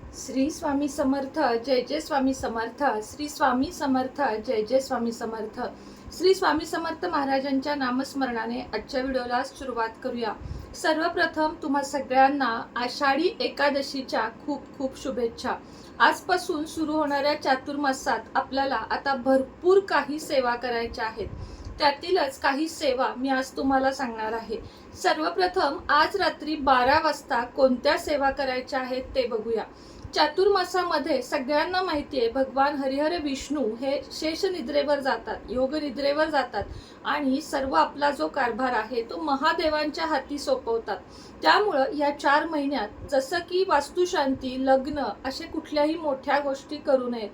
श्री स्वामी समर्थ. जय जय स्वामी समर्थ. श्री स्वामी समर्थ. जय जय स्वामी समर्थ. श्री स्वामी समर्थ महाराजांच्या नामस्मरणाने आजच्या व्हिडिओला सुरुवात करूया. सर्वप्रथम तुम्हा सगळ्यांना आषाढी एकादशीच्या खूप खूप शुभेच्छा. आजपासून सुरू होणाऱ्या चातुर्मासात आपल्याला आता भरपूर काही सेवा करायच्या आहेत. त्यातीलच काही सेवा मी आज तुम्हाला सांगणार आहे. सर्वप्रथम आज रात्री 12 वाजता कोणत्या सेवा करायच्या आहेत ते बघूया. चातुर्मासामध्ये सगळ्यांना माहिती आहे भगवान हरिहर विष्णू हे शेष निद्रेवर जातात, योग निद्रेवर जातात आणि सर्व आपला जो कारभार आहे तो महादेवांच्या हाती सोपवतात. त्यामुळं या 4 महिन्यात जसं की वास्तुशांती, लग्न असे कुठल्याही मोठ्या गोष्टी करू नयेत.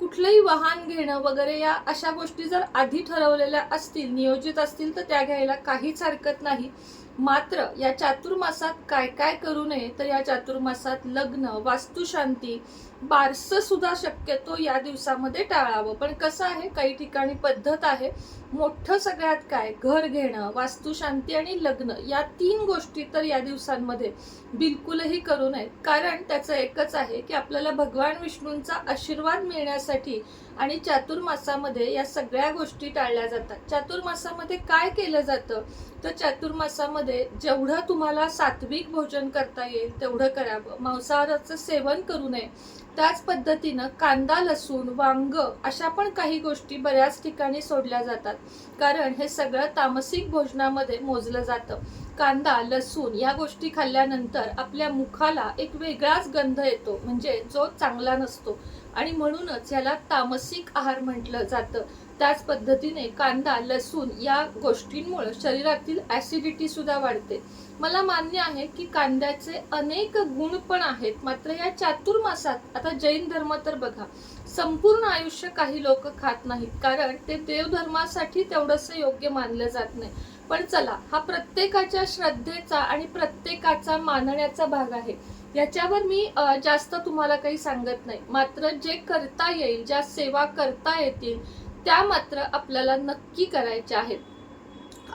कुठलंही वाहन घेणं वगैरे या अशा गोष्टी जर आधी ठरवलेल्या असतील, नियोजित असतील तर त्या घ्यायला काहीच हरकत नाही. मात्र या चातुर्मासात काय काय करू नये तर या चातुर्मासात लग्न, वास्तुशांती, बारसं सुद्धा शक्यतो या दिवसामध्ये टाळावं. पण कसं आहे, काही ठिकाणी पद्धत आहे. मोठं सगळ्यात काय, घर घेणं, वास्तुशांती आणि लग्न या 3 गोष्टी तर या दिवसांमध्ये बिलकुलही करू नयेत. कारण त्याचं एकच आहे की आपल्याला भगवान विष्णूंचा आशीर्वाद मिळण्यासाठी आणि चातुर्मासामध्ये या सगळ्या गोष्टी टाळल्या जातात. चातुर्मासामध्ये काय केलं जातं तर चातुर्मासामध्ये जेवढं तुम्हाला सात्विक भोजन करता येईल तेवढं करावं. मांसाहाराचं सेवन करू नये. त्याच पद्धतीनं कांदा, लसूण, वांग अशा पण काही गोष्टी बऱ्याच ठिकाणी सोडल्या जातात. कारण हे सगळं तामसिक भोजनामध्ये मोजलं जातं. कांदा, लसूण या गोष्टी खाल्ल्यानंतर आपल्या मुखाला एक वेगळाच गंध येतो, म्हणजे जो चांगला नसतो आणि म्हणूनच याला तामसिक आहार म्हटलं जातं. त्याच पद्धतीने कांदा, लसूण या गोष्टींमुळे शरीरातील ऍसिडिटी सुद्धा वाढते. मला मान्य आहे की कांद्याचे अनेक गुण पण आहेत, मात्र या चातुर्मासात आता जैन धर्म तर बघा, संपूर्ण आयुष्य काही लोक खात नाहीत, कारण ते देवधर्मासाठी तेवढंसं योग्य मानलं जात नाही. पण चला, हा प्रत्येकाच्या श्रद्धेचा आणि प्रत्येकाचा मानण्याचा भाग आहे. याच्यावर मी जास्त तुम्हाला काही सांगत नाही. मात्र जे करता येईल, ज्या सेवा करता येतील त्या मात्र आपल्याला नक्की करायच्या आहेत.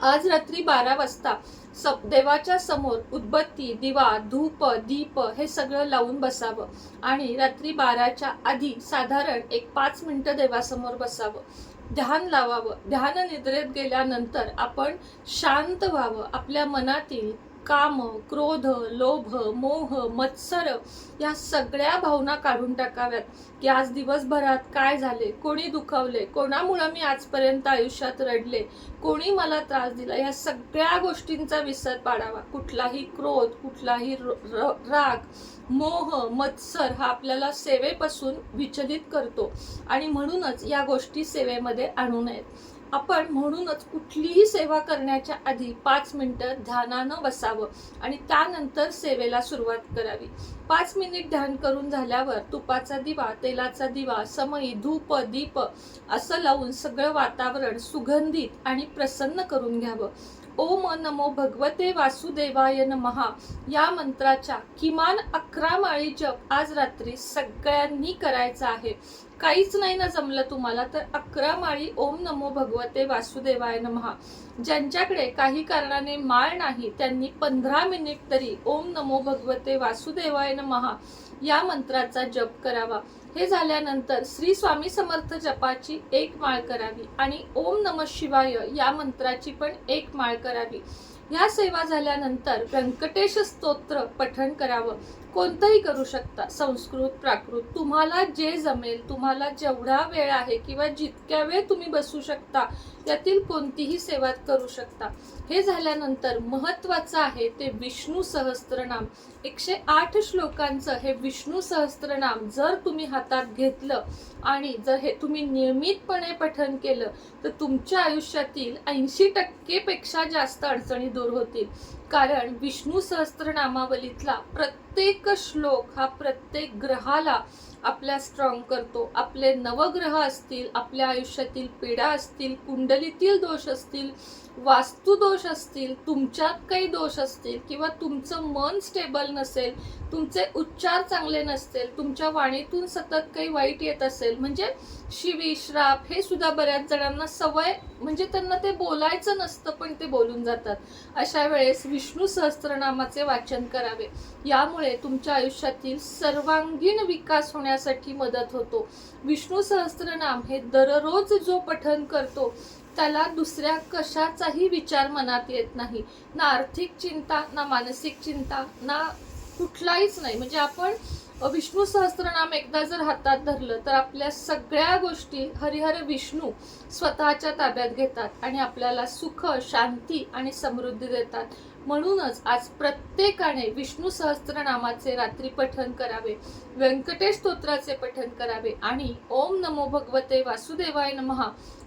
आज रात्री 12 वाजता देवाच्या समोर उदबत्ती, दिवा, धूप, दीप हे सगळं लावून बसावं आणि रात्री 12च्या आधी साधारण एक 5 मिनिटं देवासमोर बसावं. ध्यान लावावं. ध्यान निद्रेत गेल्यानंतर आपण शांत व्हावं. आपल्या मनातील काम, क्रोध, लोभ, मोह, मत्सर या सगळ्या भावना काढून टाकाव्यात. की आज दिवसभरात काय झाले, कोणी दुखावले, कोणामुळे मी आजपर्यंत आयुष्यात रडले, कोणी मला त्रास दिला, या सगळ्या गोष्टींचा विसर पाडावा. कुठलाही क्रोध, कुठलाही राग, मोह, मत्सर हा आपल्याला सेवेपासून विचलित करतो आणि म्हणूनच या गोष्टी सेवेमध्ये आणू नयेत. आपण म्हणूनच कुठलीही सेवा करण्याच्या आधी 5 मिनिटं ध्यानानं बसावं आणि त्यानंतर सेवेला सुरुवात करावी. 5 मिनिट ध्यान करून झाल्यावर तुपाचा दिवा, तेलाचा दिवा, समई, धूप, दीप असं लावून सगळं वातावरण सुगंधित आणि प्रसन्न करून घ्यावं. ओम नमो भगवते वासुदेवाय नमः या मंत्राच्या किमान 11 माळी जप आज रात्री सगळ्यांनी करायचा आहे. काहीच नाही ना जमलं तुम्हाला तर 11 माळी ओम नमो भगवते वासुदेवाय नमः. ज्यांच्याकडे काही कारणाने माळ नाही त्यांनी 15 मिनिट तरी ओम नमो भगवते वासुदेवाय नमः या मंत्राचा जप करावा. हे झाल्यानंतर श्री स्वामी समर्थ जपाची 1 माळ करावी आणि ओम नमः शिवाय या मंत्राची पण 1 माळ करावी. ह्या सेवा झाल्यानंतर व्यंकटेश स्तोत्र पठण करावं. कोणतंही करू शकता, संस्कृत, प्राकृत, तुम्हाला जे जमेल, तुम्हाला जेवढा वेळ आहे किंवा जितक्या वेळ तुम्ही बसू शकता यातील कोणतीही सेवा करू शकता. हे झाल्यानंतर महत्वाचं आहे ते विष्णू सहस्त्रनाम. 108 श्लोकांचं हे विष्णू सहस्त्रनाम जर तुम्ही हातात घेतलं आणि जर हे तुम्ही नियमितपणे पठण केलं तर तुमच्या आयुष्यातील 80% पेक्षा जास्त अडचणी दूर होतील. कारण विष्णू सहस्त्रनामावलीतला प्रत्येक श्लोक हा प्रत्येक ग्रहाला आपल्या स्ट्रॉंग करतो. आपले नवग्रह असतील, आपल्या आयुष्यातील पीडा असतील, कुंडलीतील दोष असतील, वास्तुदोष असतील, तुमच्यात काही दोष असतील किंवा तुमचं मन स्टेबल नसेल, तुमचे उच्चार चांगले नसतील, तुमच्या वाणीतून सतत काही वाईट येत असेल, म्हणजे शिवी श्राप हे सुद्धा बऱ्याच जणांना सवय, म्हणजे त्यांना ते बोलायचं नसतं पण ते बोलून जातात. अशा वेळेस विष्णू सहस्त्रनामाचे वाचन करावे. यामुळे तुमच्या आयुष्यातील सर्वांगीण विकास होण्यासाठी मदत होतो. विष्णू सहस्त्रनाम हे दररोज जो पठण करतो त्याला दुसऱ्या कशाचाही विचार मनात येत नाही. ना आर्थिक चिंता, ना मानसिक चिंता, ना कुठलाहीच नाही. म्हणजे आपण विष्णू सहस्त्रनाम एकदा जर हातात धरलं तर आपल्या सगळ्या गोष्टी हरिहर विष्णू स्वतःच्या ताब्यात घेतात आणि आपल्याला सुख, शांती आणि समृद्धी देतात. म्हणूनच आज प्रत्येकाने विष्णू सहस्त्रनामाचे रात्री पठण करावे, व्यंकटेश स्तोत्राचे पठण करावे आणि ओम नमो भगवते वासुदेवाय नमः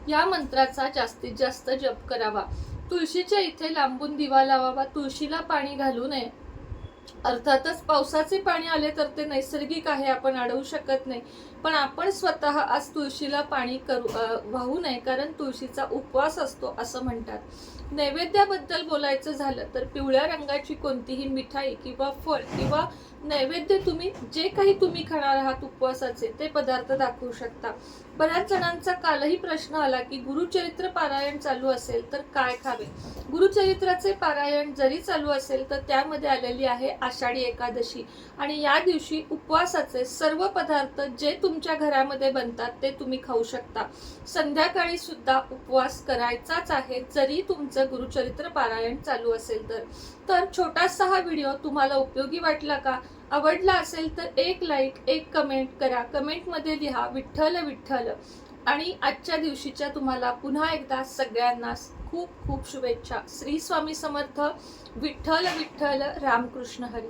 या मंत्राचा जास्तीत जास्त जप करावा. तुळशीच्या इथे लांबून दिवा लावावा. तुळशीला पाणी घालू नये. अर्थातच पावसाचे पाणी आले तर ते नैसर्गिक आहे, आपण अडवू शकत नाही, पण आपण स्वतः आज तुळशीला पाणी वाहू नये, कारण तुळशीचा उपवास असतो असं म्हणतात. नैवेद्याबद्दल बोलायचं झालं तर पिवळ्या रंगाची कोणतीही मिठाई किंवा फळ किंवा नैवेद्य, तुम्ही जे काही तुम्ही खाणार आहात उपवासाचे ते पदार्थ दाखवू शकता. बऱ्याच जणांचा कालही प्रश्न आला की गुरुचरित्र पारायण चालू असेल तर काय खावे. गुरुचरित्राचे पारायण जरी चालू असेल तर त्यामध्ये आलेली आहे आषाढी एकादशी आणि या दिवशी उपवासाचे सर्व पदार्थ जे तुमच्या घरामध्ये बनतात ते तुम्ही खाऊ शकता. संध्याकाळी सुद्धा उपवास करायचाच आहे जरी तुमचं गुरुचरित्र पारायण चालू असेल तर छोटासा हा व्हिडिओ तुम्हाला उपयोगी वाटला का? आवडला असेल तर एक लाईक, एक कमेंट करा. कमेंटमध्ये लिहा विठ्ठल विठ्ठल. आणि आजच्या दिवशीच्या तुम्हाला पुन्हा एकदा सगळ्यांना खूप खूप शुभेच्छा. श्री स्वामी समर्थ. विठ्ठल विठ्ठल. रामकृष्ण हरी.